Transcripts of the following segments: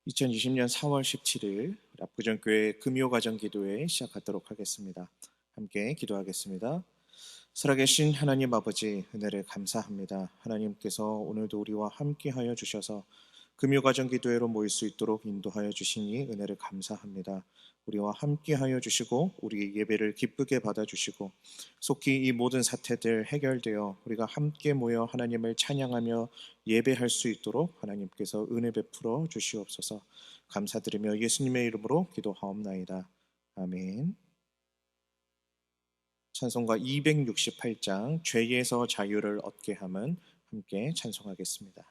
2020년 4월 17일 압구정교회 금요가정기도회 시작하도록 하겠습니다. 함께 기도하겠습니다. 살아계신 하나님 아버지, 은혜를 감사합니다. 하나님께서 오늘도 우리와 함께하여 주셔서 금요가정기도회로 모일 수 있도록 인도하여 주시니 은혜를 감사합니다. 우리와 함께하여 주시고 우리 예배를 기쁘게 받아주시고 속히 이 모든 사태들 해결되어 우리가 함께 모여 하나님을 찬양하며 예배할 수 있도록 하나님께서 은혜 베풀어 주시옵소서. 감사드리며 예수님의 이름으로 기도하옵나이다. 아멘. 찬송가 268장 죄에서 자유를 얻게 함은 함께 찬송하겠습니다.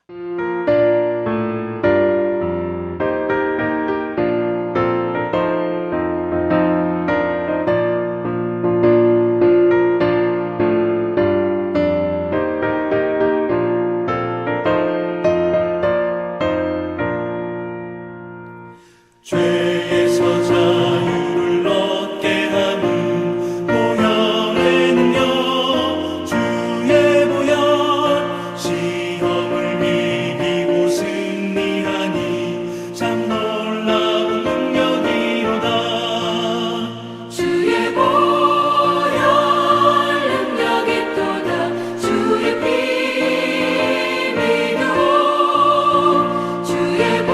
죄에서 자유를 얻게 하는 보혈의 능력, 주의 보혈. 시험을 이기고 승리하니 참 놀라운 능력이로다. 주의 보혈 능력이 또다. 주의 피 믿어. 주의 보혈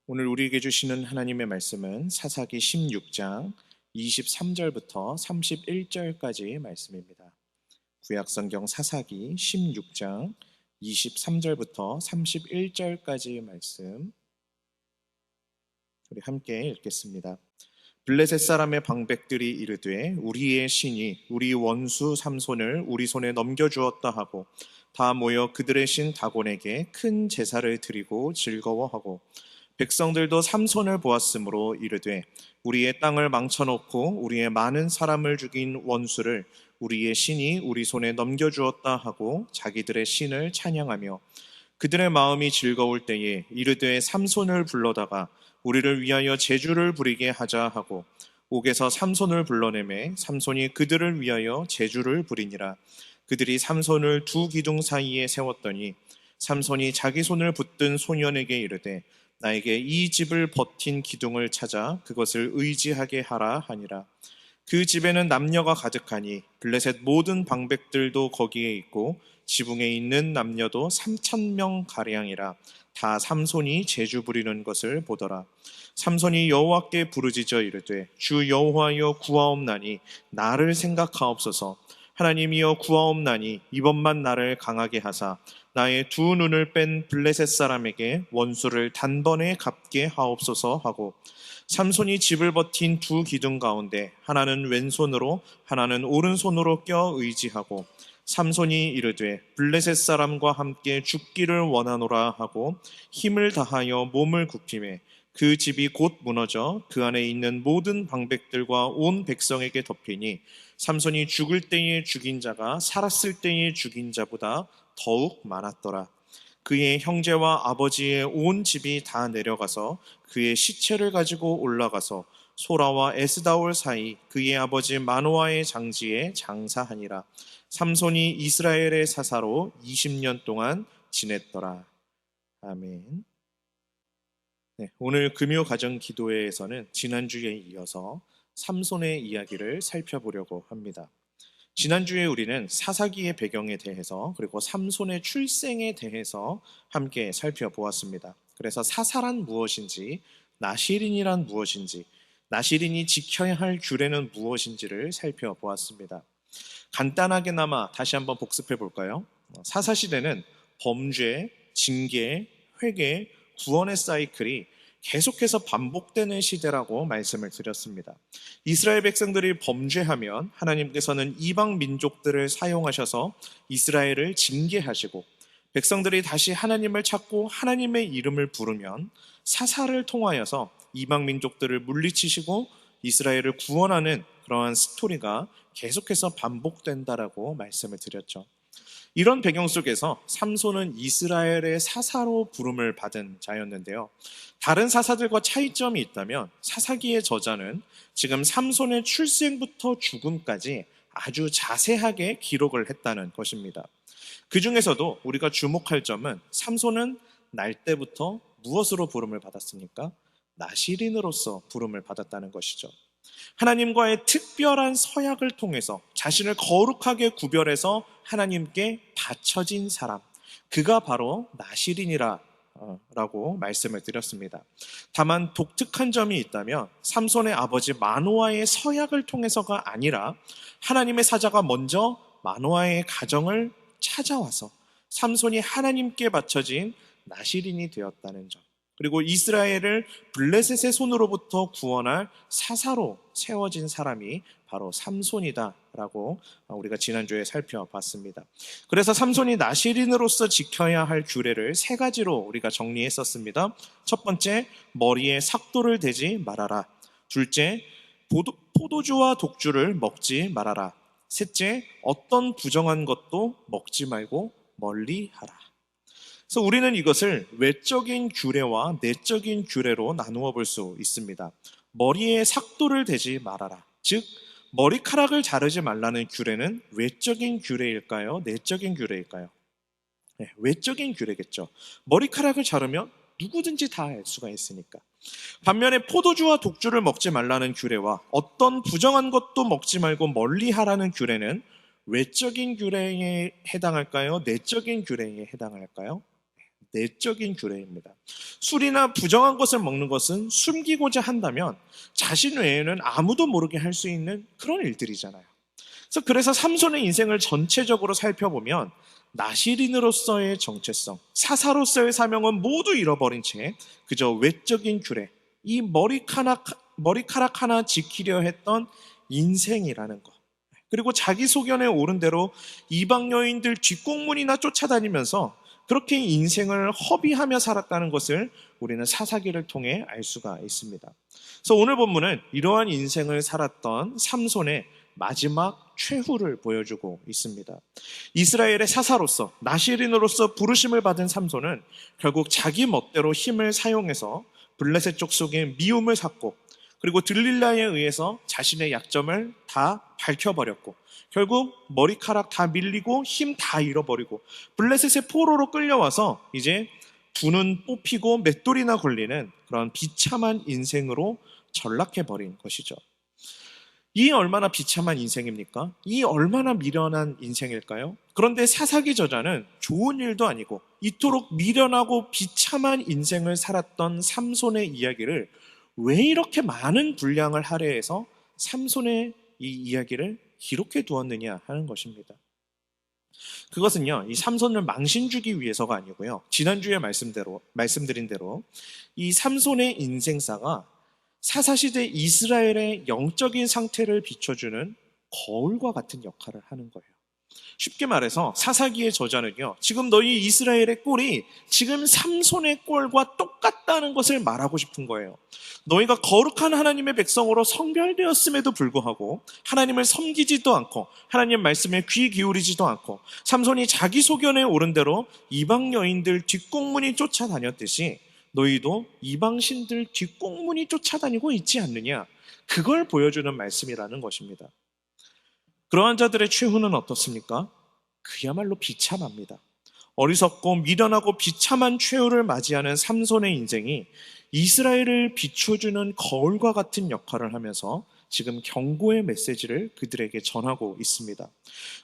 오늘 우리에게 주시는 하나님의 말씀은 사사기 16장 23절부터 31절까지 말씀입니다. 구약성경 사사기 16장 23절부터 31절까지 말씀 우리 함께 읽겠습니다. 블레셋 사람의 방백들이 이르되 우리의 신이 우리 원수 삼손을 우리 손에 넘겨주었다 하고 다 모여 그들의 신 다곤에게 큰 제사를 드리고 즐거워하고 백성들도 삼손을 보았으므로 이르되 우리의 땅을 망쳐놓고 우리의 많은 사람을 죽인 원수를 우리의 신이 우리 손에 넘겨주었다 하고 자기들의 신을 찬양하며 그들의 마음이 즐거울 때에 이르되 삼손을 불러다가 우리를 위하여 제주를 부리게 하자 하고 옥에서 삼손을 불러내매 삼손이 그들을 위하여 제주를 부리니라. 그들이 삼손을 두 기둥 사이에 세웠더니 삼손이 자기 손을 붙든 소년에게 이르되 나에게 이 집을 버틴 기둥을 찾아 그것을 의지하게 하라 하니라. 그 집에는 남녀가 가득하니 블레셋 모든 방백들도 거기에 있고 지붕에 있는 남녀도 3,000명 가량이라. 다 삼손이 제주 부리는 것을 보더라. 삼손이 여호와께 부르짖어 이르되 주 여호와여 구하옵나니 나를 생각하옵소서. 하나님이여 구하옵나니 이번만 나를 강하게 하사 나의 두 눈을 뺀 블레셋 사람에게 원수를 단번에 갚게 하옵소서 하고, 삼손이 집을 버틴 두 기둥 가운데 하나는 왼손으로 하나는 오른손으로 껴 의지하고, 삼손이 이르되 블레셋 사람과 함께 죽기를 원하노라 하고 힘을 다하여 몸을 굽히매 그 집이 곧 무너져 그 안에 있는 모든 방백들과 온 백성에게 덮이니 삼손이 죽을 때에 죽인 자가 살았을 때에 죽인 자보다 더욱 많았더라. 그의 형제와 아버지의 온 집이 다 내려가서 그의 시체를 가지고 올라가서 소라와 에스다올 사이 그의 아버지 마노아의 장지에 장사하니라. 삼손이 이스라엘의 사사로 20년 동안 지냈더라. 아멘. 네, 오늘 금요 가정 기도회에서는 지난주에 이어서 삼손의 이야기를 살펴보려고 합니다. 지난주에 우리는 사사기의 배경에 대해서 그리고 삼손의 출생에 대해서 함께 살펴보았습니다. 그래서 사사란 무엇인지, 나시린이란 무엇인지, 나시린이 지켜야 할 규례는 무엇인지를 살펴보았습니다. 간단하게나마 다시 한번 복습해 볼까요? 사사시대는 범죄, 징계, 회개, 구원의 사이클이 계속해서 반복되는 시대라고 말씀을 드렸습니다. 이스라엘 백성들이 범죄하면 하나님께서는 이방 민족들을 사용하셔서 이스라엘을 징계하시고, 백성들이 다시 하나님을 찾고 하나님의 이름을 부르면 사사를 통하여서 이방 민족들을 물리치시고 이스라엘을 구원하는 그러한 스토리가 계속해서 반복된다라고 말씀을 드렸죠. 이런 배경 속에서 삼손은 이스라엘의 사사로 부름을 받은 자였는데요. 다른 사사들과 차이점이 있다면 사사기의 저자는 지금 삼손의 출생부터 죽음까지 아주 자세하게 기록을 했다는 것입니다. 그 중에서도 우리가 주목할 점은 삼손은 날 때부터 무엇으로 부름을 받았습니까? 나시린으로서 부름을 받았다는 것이죠. 하나님과의 특별한 서약을 통해서 자신을 거룩하게 구별해서 하나님께 바쳐진 사람, 그가 바로 나시린이라고 말씀을 드렸습니다. 다만 독특한 점이 있다면 삼손의 아버지 마노아의 서약을 통해서가 아니라 하나님의 사자가 먼저 마노아의 가정을 찾아와서 삼손이 하나님께 바쳐진 나시린이 되었다는 점, 그리고 이스라엘을 블레셋의 손으로부터 구원할 사사로 세워진 사람이 바로 삼손이다라고 우리가 지난주에 살펴봤습니다. 그래서 삼손이 나시린으로서 지켜야 할 규례를 세 가지로 우리가 정리했었습니다. 첫 번째, 머리에 삭도를 대지 말아라. 둘째, 포도주와 독주를 먹지 말아라. 셋째, 어떤 부정한 것도 먹지 말고 멀리하라. 그래서 우리는 이것을 외적인 규례와 내적인 규례로 나누어 볼 수 있습니다. 머리에 삭도를 대지 말아라. 즉, 머리카락을 자르지 말라는 규례는 외적인 규례일까요? 내적인 규례일까요? 네, 외적인 규례겠죠. 머리카락을 자르면 누구든지 다 알 수가 있으니까. 반면에 포도주와 독주를 먹지 말라는 규례와 어떤 부정한 것도 먹지 말고 멀리하라는 규례는 외적인 규례에 해당할까요? 내적인 규례에 해당할까요? 내적인 규례입니다. 술이나 부정한 것을 먹는 것은 숨기고자 한다면 자신 외에는 아무도 모르게 할 수 있는 그런 일들이잖아요. 그래서 삼손의 인생을 전체적으로 살펴보면 나시린으로서의 정체성, 사사로서의 사명은 모두 잃어버린 채 그저 외적인 규례, 이 머리카락 하나 지키려 했던 인생이라는 것, 그리고 자기 소견에 오른 대로 이방 여인들 뒷공문이나 쫓아다니면서 그렇게 인생을 허비하며 살았다는 것을 우리는 사사기를 통해 알 수가 있습니다. 그래서 오늘 본문은 이러한 인생을 살았던 삼손의 마지막 최후를 보여주고 있습니다. 이스라엘의 사사로서, 나시린으로서 부르심을 받은 삼손은 결국 자기 멋대로 힘을 사용해서 블레셋 족속의 미움을 샀고, 그리고 들릴라에 의해서 자신의 약점을 다 밝혀버렸고 결국 머리카락 다 밀리고 힘 다 잃어버리고 블레셋의 포로로 끌려와서 이제 두 눈 뽑히고 맷돌이나 걸리는 그런 비참한 인생으로 전락해버린 것이죠. 이 얼마나 비참한 인생입니까? 이 얼마나 미련한 인생일까요? 그런데 사사기 저자는 좋은 일도 아니고 이토록 미련하고 비참한 인생을 살았던 삼손의 이야기를 왜 이렇게 많은 분량을 할애해서 삼손의 이 이야기를 기록해 두었느냐 하는 것입니다. 그것은요, 이 삼손을 망신 주기 위해서가 아니고요. 지난주에 말씀드린 대로 이 삼손의 인생사가 사사시대 이스라엘의 영적인 상태를 비춰주는 거울과 같은 역할을 하는 거예요. 쉽게 말해서 사사기의 저자는요, 지금 너희 이스라엘의 꼴이 지금 삼손의 꼴과 똑같다는 것을 말하고 싶은 거예요. 너희가 거룩한 하나님의 백성으로 성별되었음에도 불구하고 하나님을 섬기지도 않고 하나님 말씀에 귀 기울이지도 않고 삼손이 자기 소견에 오른 대로 이방 여인들 뒷공문이 쫓아다녔듯이 너희도 이방신들 뒷공문이 쫓아다니고 있지 않느냐, 그걸 보여주는 말씀이라는 것입니다. 그러한 자들의 최후는 어떻습니까? 그야말로 비참합니다. 어리석고 미련하고 비참한 최후를 맞이하는 삼손의 인생이 이스라엘을 비춰주는 거울과 같은 역할을 하면서 지금 경고의 메시지를 그들에게 전하고 있습니다.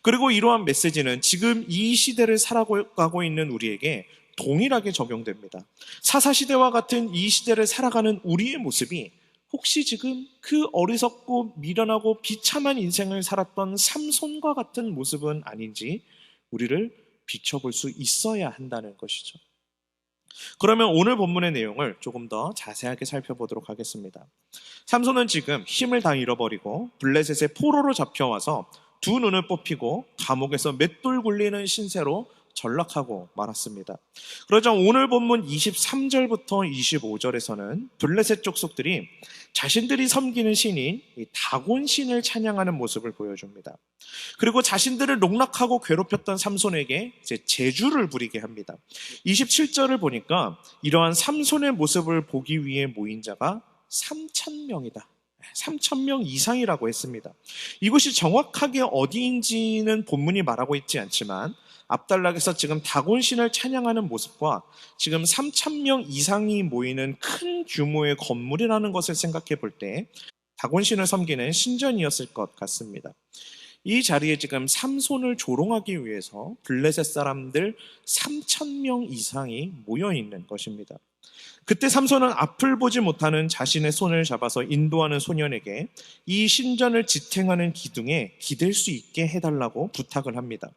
그리고 이러한 메시지는 지금 이 시대를 살아가고 있는 우리에게 동일하게 적용됩니다. 사사시대와 같은 이 시대를 살아가는 우리의 모습이 혹시 지금 그 어리석고 미련하고 비참한 인생을 살았던 삼손과 같은 모습은 아닌지 우리를 비춰볼 수 있어야 한다는 것이죠. 그러면 오늘 본문의 내용을 조금 더 자세하게 살펴보도록 하겠습니다. 삼손은 지금 힘을 다 잃어버리고 블레셋의 포로로 잡혀와서 두 눈을 뽑히고 감옥에서 맷돌 굴리는 신세로 전락하고 말았습니다. 그러자 오늘 본문 23절부터 25절에서는 블레셋 족속들이 자신들이 섬기는 신인 다곤 신을 찬양하는 모습을 보여줍니다. 그리고 자신들을 농락하고 괴롭혔던 삼손에게 이제 제주를 부리게 합니다. 27절을 보니까 이러한 삼손의 모습을 보기 위해 모인 자가 3,000명이다. 3,000명 이상이라고 했습니다. 이곳이 정확하게 어디인지는 본문이 말하고 있지 않지만 압달락에서 지금 다곤신을 찬양하는 모습과 지금 3,000명 이상이 모이는 큰 규모의 건물이라는 것을 생각해 볼 때 다곤신을 섬기는 신전이었을 것 같습니다. 이 자리에 지금 삼손을 조롱하기 위해서 블레셋 사람들 3,000명 이상이 모여 있는 것입니다. 그때 삼손은 앞을 보지 못하는 자신의 손을 잡아서 인도하는 소년에게 이 신전을 지탱하는 기둥에 기댈 수 있게 해달라고 부탁을 합니다.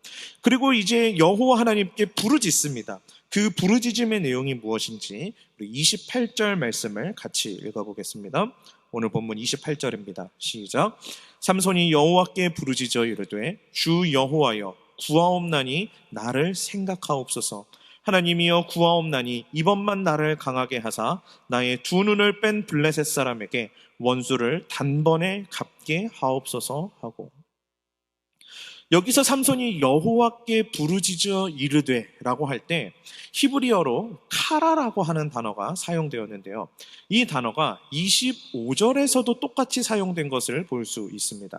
그리고 이제 여호와 하나님께 부르짖습니다. 그 부르짖음의 내용이 무엇인지 우리 28절 말씀을 같이 읽어보겠습니다. 오늘 본문 28절입니다. 시작. 삼손이 여호와께 부르짖어 이르되 주 여호와여 구하옵나니 나를 생각하옵소서. 하나님이여 구하옵나니 이번만 나를 강하게 하사 나의 두 눈을 뺀 블레셋 사람에게 원수를 단번에 갚게 하옵소서 하고, 여기서 삼손이 여호와께 부르짖어 이르되 라고 할 때 히브리어로 카라라고 하는 단어가 사용되었는데요. 이 단어가 25절에서도 똑같이 사용된 것을 볼 수 있습니다.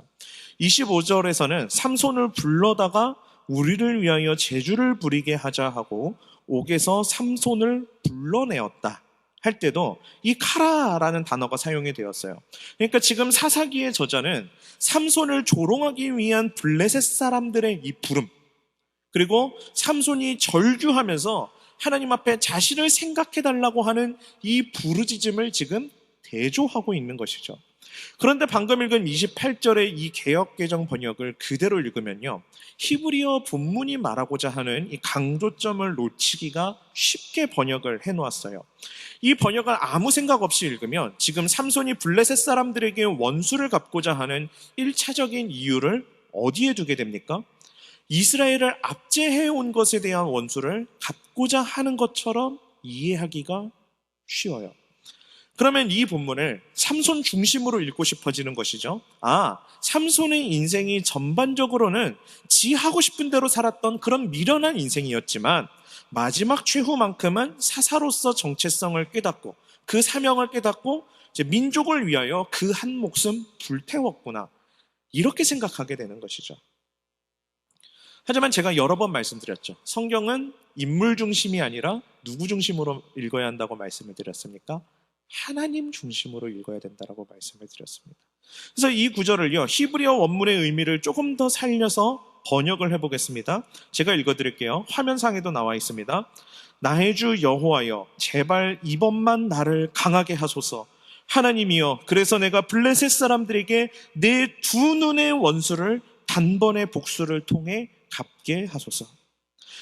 25절에서는 삼손을 불러다가 우리를 위하여 제주를 부리게 하자 하고 옥에서 삼손을 불러내었다 할 때도 이 카라라는 단어가 사용이 되었어요. 그러니까 지금 사사기의 저자는 삼손을 조롱하기 위한 블레셋 사람들의 이 부름, 그리고 삼손이 절규하면서 하나님 앞에 자신을 생각해달라고 하는 이 부르짖음을 지금 대조하고 있는 것이죠. 그런데 방금 읽은 28절의 이 개역개정 번역을 그대로 읽으면요, 히브리어 본문이 말하고자 하는 이 강조점을 놓치기가 쉽게 번역을 해놓았어요. 이 번역을 아무 생각 없이 읽으면 지금 삼손이 블레셋 사람들에게 원수를 갚고자 하는 1차적인 이유를 어디에 두게 됩니까? 이스라엘을 압제해온 것에 대한 원수를 갚고자 하는 것처럼 이해하기가 쉬워요. 그러면 이 본문을 삼손 중심으로 읽고 싶어지는 것이죠. 삼손의 인생이 전반적으로는 지 하고 싶은 대로 살았던 그런 미련한 인생이었지만 마지막 최후만큼은 사사로서 정체성을 깨닫고 그 사명을 깨닫고 이제 민족을 위하여 그 한 목숨 불태웠구나, 이렇게 생각하게 되는 것이죠. 하지만 제가 여러 번 말씀드렸죠. 성경은 인물 중심이 아니라 누구 중심으로 읽어야 한다고 말씀을 드렸습니까? 하나님 중심으로 읽어야 된다고 말씀을 드렸습니다. 그래서 이 구절을요, 히브리어 원문의 의미를 조금 더 살려서 번역을 해보겠습니다. 제가 읽어드릴게요. 화면상에도 나와 있습니다. 나의 주 여호와여, 제발 이번만 나를 강하게 하소서. 하나님이여, 그래서 내가 블레셋 사람들에게 내 두 눈의 원수를 단번에 복수를 통해 갚게 하소서.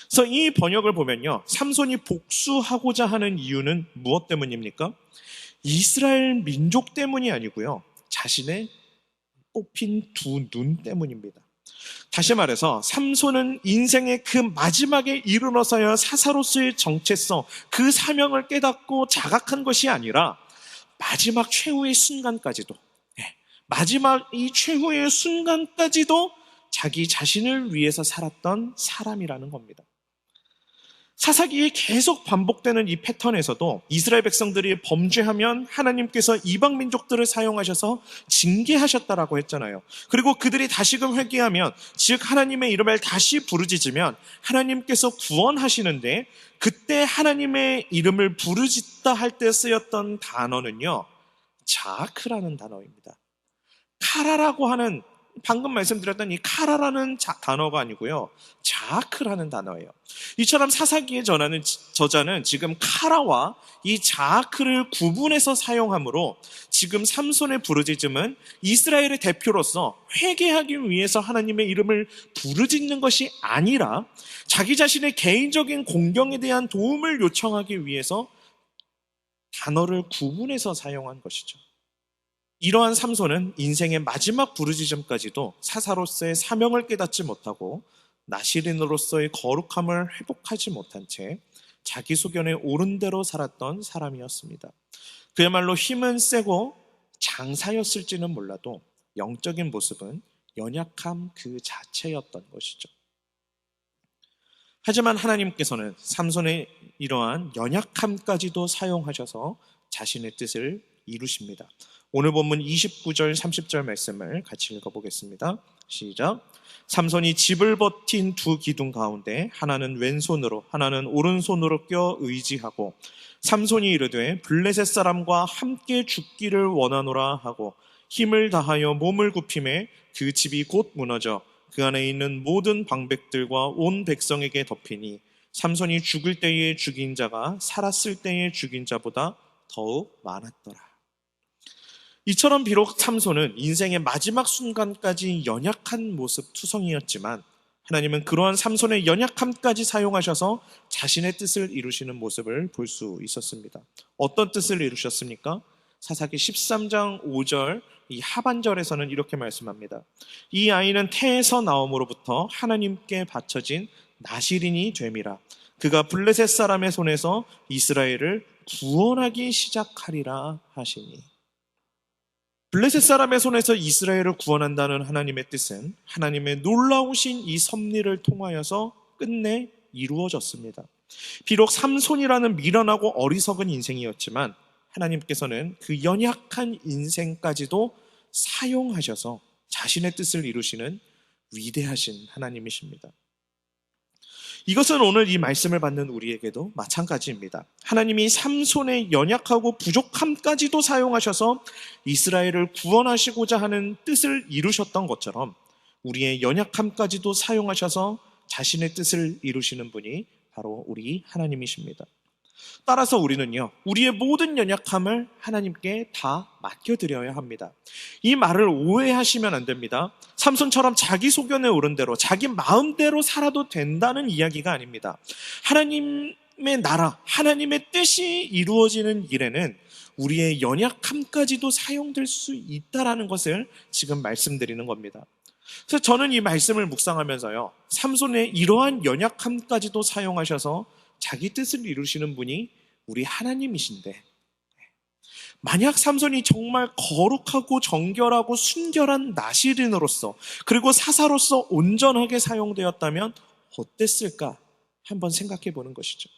그래서 이 번역을 보면요, 삼손이 복수하고자 하는 이유는 무엇 때문입니까? 이스라엘 민족 때문이 아니고요, 자신의 뽑힌 두 눈 때문입니다. 다시 말해서 삼손은 인생의 그 마지막에 이르러서야 사사로서의 정체성, 그 사명을 깨닫고 자각한 것이 아니라 마지막 최후의 순간까지도, 마지막 이 최후의 순간까지도 자기 자신을 위해서 살았던 사람이라는 겁니다. 사사기에 계속 반복되는 이 패턴에서도 이스라엘 백성들이 범죄하면 하나님께서 이방 민족들을 사용하셔서 징계하셨다라고 했잖아요. 그리고 그들이 다시금 회개하면, 즉 하나님의 이름을 다시 부르짖으면 하나님께서 구원하시는데, 그때 하나님의 이름을 부르짖다 할 때 쓰였던 단어는요, 자아크라는 단어입니다. 카라라고 하는, 방금 말씀드렸던 이 카라라는 단어가 아니고요, 자아크라는 단어예요. 이처럼 사사기의 저자는 지금 카라와 이 자아크를 구분해서 사용하므로 지금 삼손의 부르짖음은 이스라엘의 대표로서 회개하기 위해서 하나님의 이름을 부르짖는 것이 아니라 자기 자신의 개인적인 공경에 대한 도움을 요청하기 위해서 단어를 구분해서 사용한 것이죠. 이러한 삼손은 인생의 마지막 부르짖음까지도 사사로서의 사명을 깨닫지 못하고 나시린으로서의 거룩함을 회복하지 못한 채 자기 소견에 옳은 대로 살았던 사람이었습니다. 그야말로 힘은 세고 장사였을지는 몰라도 영적인 모습은 연약함 그 자체였던 것이죠. 하지만 하나님께서는 삼손의 이러한 연약함까지도 사용하셔서 자신의 뜻을 이루십니다. 오늘 본문 29절 30절 말씀을 같이 읽어보겠습니다. 시작. 삼손이 집을 버틴 두 기둥 가운데 하나는 왼손으로 하나는 오른손으로 껴 의지하고 삼손이 이르되 블레셋 사람과 함께 죽기를 원하노라 하고 힘을 다하여 몸을 굽히매 그 집이 곧 무너져 그 안에 있는 모든 방백들과 온 백성에게 덮이니 삼손이 죽을 때에 죽인 자가 살았을 때에 죽인 자보다 더욱 많았더라. 이처럼 비록 삼손은 인생의 마지막 순간까지 연약한 모습 투성이었지만 하나님은 그러한 삼손의 연약함까지 사용하셔서 자신의 뜻을 이루시는 모습을 볼 수 있었습니다. 어떤 뜻을 이루셨습니까? 사사기 13장 5절 이 하반절에서는 이렇게 말씀합니다. 이 아이는 태에서 나옴으로부터 하나님께 바쳐진 나시린이 됨이라. 그가 블레셋 사람의 손에서 이스라엘을 구원하기 시작하리라 하시니. 블레셋 사람의 손에서 이스라엘을 구원한다는 하나님의 뜻은 하나님의 놀라우신 이 섭리를 통하여서 끝내 이루어졌습니다. 비록 삼손이라는 미련하고 어리석은 인생이었지만 하나님께서는 그 연약한 인생까지도 사용하셔서 자신의 뜻을 이루시는 위대하신 하나님이십니다. 이것은 오늘 이 말씀을 받는 우리에게도 마찬가지입니다. 하나님이 삼손의 연약하고 부족함까지도 사용하셔서 이스라엘을 구원하시고자 하는 뜻을 이루셨던 것처럼 우리의 연약함까지도 사용하셔서 자신의 뜻을 이루시는 분이 바로 우리 하나님이십니다. 따라서 우리는요, 우리의 모든 연약함을 하나님께 다 맡겨드려야 합니다. 이 말을 오해하시면 안 됩니다. 삼손처럼 자기 소견에 오른 대로 자기 마음대로 살아도 된다는 이야기가 아닙니다. 하나님의 나라, 하나님의 뜻이 이루어지는 일에는 우리의 연약함까지도 사용될 수 있다는 것을 지금 말씀드리는 겁니다. 그래서 저는 이 말씀을 묵상하면서요, 삼손의 이러한 연약함까지도 사용하셔서 자기 뜻을 이루시는 분이 우리 하나님이신데, 만약 삼손이 정말 거룩하고 정결하고 순결한 나시린으로서 그리고 사사로서 온전하게 사용되었다면 어땠을까? 한번 생각해 보는 것이죠.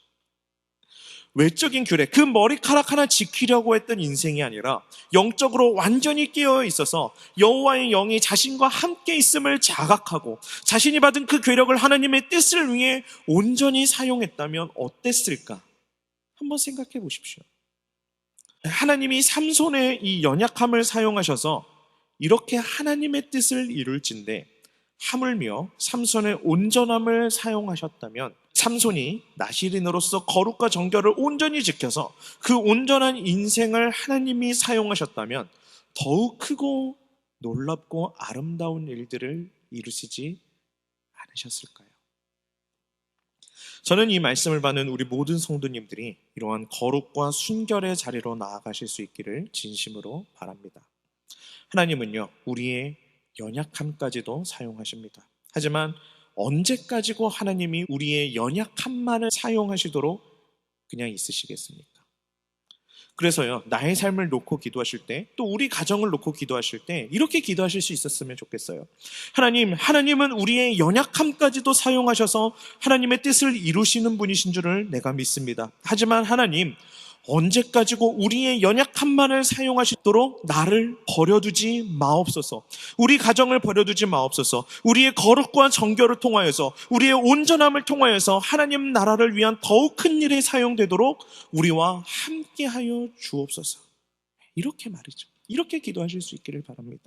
외적인 규례, 그 머리카락 하나 지키려고 했던 인생이 아니라 영적으로 완전히 깨어 있어서 여호와의 영이 자신과 함께 있음을 자각하고 자신이 받은 그 괴력을 하나님의 뜻을 위해 온전히 사용했다면 어땠을까? 한번 생각해 보십시오. 하나님이 삼손의 이 연약함을 사용하셔서 이렇게 하나님의 뜻을 이룰진데 하물며 삼손의 온전함을 사용하셨다면 삼손이 나시린으로서 거룩과 정결을 온전히 지켜서 그 온전한 인생을 하나님이 사용하셨다면 더욱 크고 놀랍고 아름다운 일들을 이루시지 않으셨을까요? 저는 이 말씀을 받는 우리 모든 성도님들이 이러한 거룩과 순결의 자리로 나아가실 수 있기를 진심으로 바랍니다. 하나님은요, 우리의 연약함까지도 사용하십니다. 하지만 언제까지고 하나님이 우리의 연약함만을 사용하시도록 그냥 있으시겠습니까? 그래서요, 나의 삶을 놓고 기도하실 때, 또 우리 가정을 놓고 기도하실 때 이렇게 기도하실 수 있었으면 좋겠어요. 하나님은 우리의 연약함까지도 사용하셔서 하나님의 뜻을 이루시는 분이신 줄을 내가 믿습니다. 하지만 하나님, 언제까지고 우리의 연약함만을 사용하시도록 나를 버려두지 마옵소서. 우리 가정을 버려두지 마옵소서. 우리의 거룩과 정결을 통하여서, 우리의 온전함을 통하여서 하나님 나라를 위한 더욱 큰 일에 사용되도록 우리와 함께하여 주옵소서. 이렇게 말이죠. 이렇게 기도하실 수 있기를 바랍니다.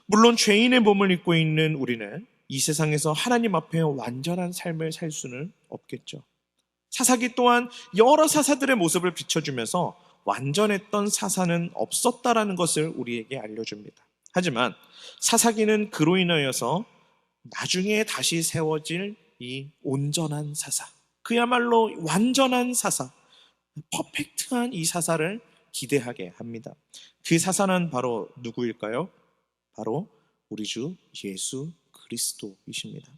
물론 죄인의 몸을 입고 있는 우리는 이 세상에서 하나님 앞에 완전한 삶을 살 수는 없겠죠. 사사기 또한 여러 사사들의 모습을 비춰주면서 완전했던 사사는 없었다라는 것을 우리에게 알려줍니다. 하지만 사사기는 그로 인하여서 나중에 다시 세워질 이 온전한 사사, 그야말로 완전한 사사, 퍼펙트한 이 사사를 기대하게 합니다. 그 사사는 바로 누구일까요? 바로 우리 주 예수 그리스도이십니다.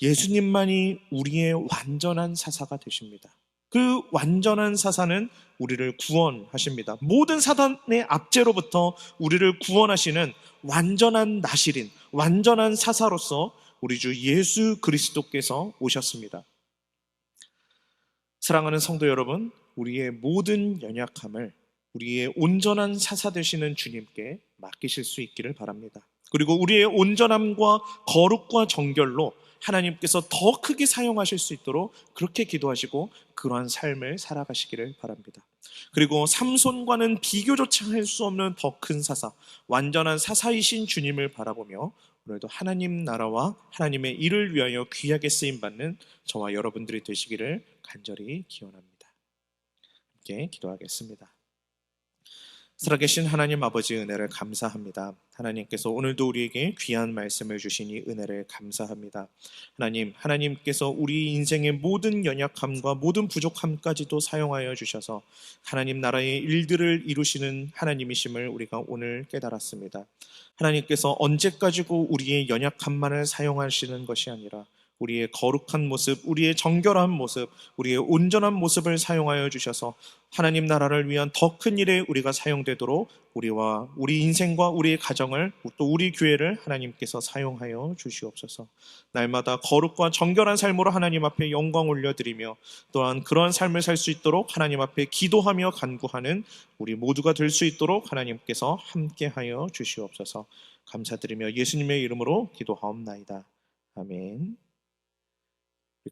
예수님만이 우리의 완전한 사사가 되십니다. 그 완전한 사사는 우리를 구원하십니다. 모든 사단의 압제로부터 우리를 구원하시는 완전한 나시린, 완전한 사사로서 우리 주 예수 그리스도께서 오셨습니다. 사랑하는 성도 여러분, 우리의 모든 연약함을 우리의 온전한 사사 되시는 주님께 맡기실 수 있기를 바랍니다. 그리고 우리의 온전함과 거룩과 정결로 하나님께서 더 크게 사용하실 수 있도록 그렇게 기도하시고 그러한 삶을 살아가시기를 바랍니다. 그리고 삼손과는 비교조차 할 수 없는 더 큰 사사, 완전한 사사이신 주님을 바라보며 오늘도 하나님 나라와 하나님의 일을 위하여 귀하게 쓰임받는 저와 여러분들이 되시기를 간절히 기원합니다. 함께 기도하겠습니다. 살아계신 하나님 아버지 은혜를 감사합니다. 하나님께서 오늘도 우리에게 귀한 말씀을 주시니 은혜를 감사합니다. 하나님께서 우리 인생의 모든 연약함과 모든 부족함까지도 사용하여 주셔서 하나님 나라의 일들을 이루시는 하나님이심을 우리가 오늘 깨달았습니다. 하나님께서 언제까지고 우리의 연약함만을 사용하시는 것이 아니라 우리의 거룩한 모습, 우리의 정결한 모습, 우리의 온전한 모습을 사용하여 주셔서 하나님 나라를 위한 더 큰 일에 우리가 사용되도록 우리와 우리 인생과 우리의 가정을 또 우리 교회를 하나님께서 사용하여 주시옵소서. 날마다 거룩과 정결한 삶으로 하나님 앞에 영광 올려드리며 또한 그러한 삶을 살 수 있도록 하나님 앞에 기도하며 간구하는 우리 모두가 될 수 있도록 하나님께서 함께하여 주시옵소서. 감사드리며 예수님의 이름으로 기도하옵나이다. 아멘.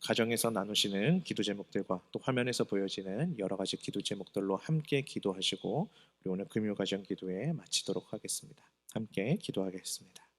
가정에서 나누시는 기도 제목들과 또 화면에서 보여지는 여러 가지 기도 제목들로 함께 기도하시고 우리 오늘 금요 가정 기도회 마치도록 하겠습니다. 함께 기도하겠습니다.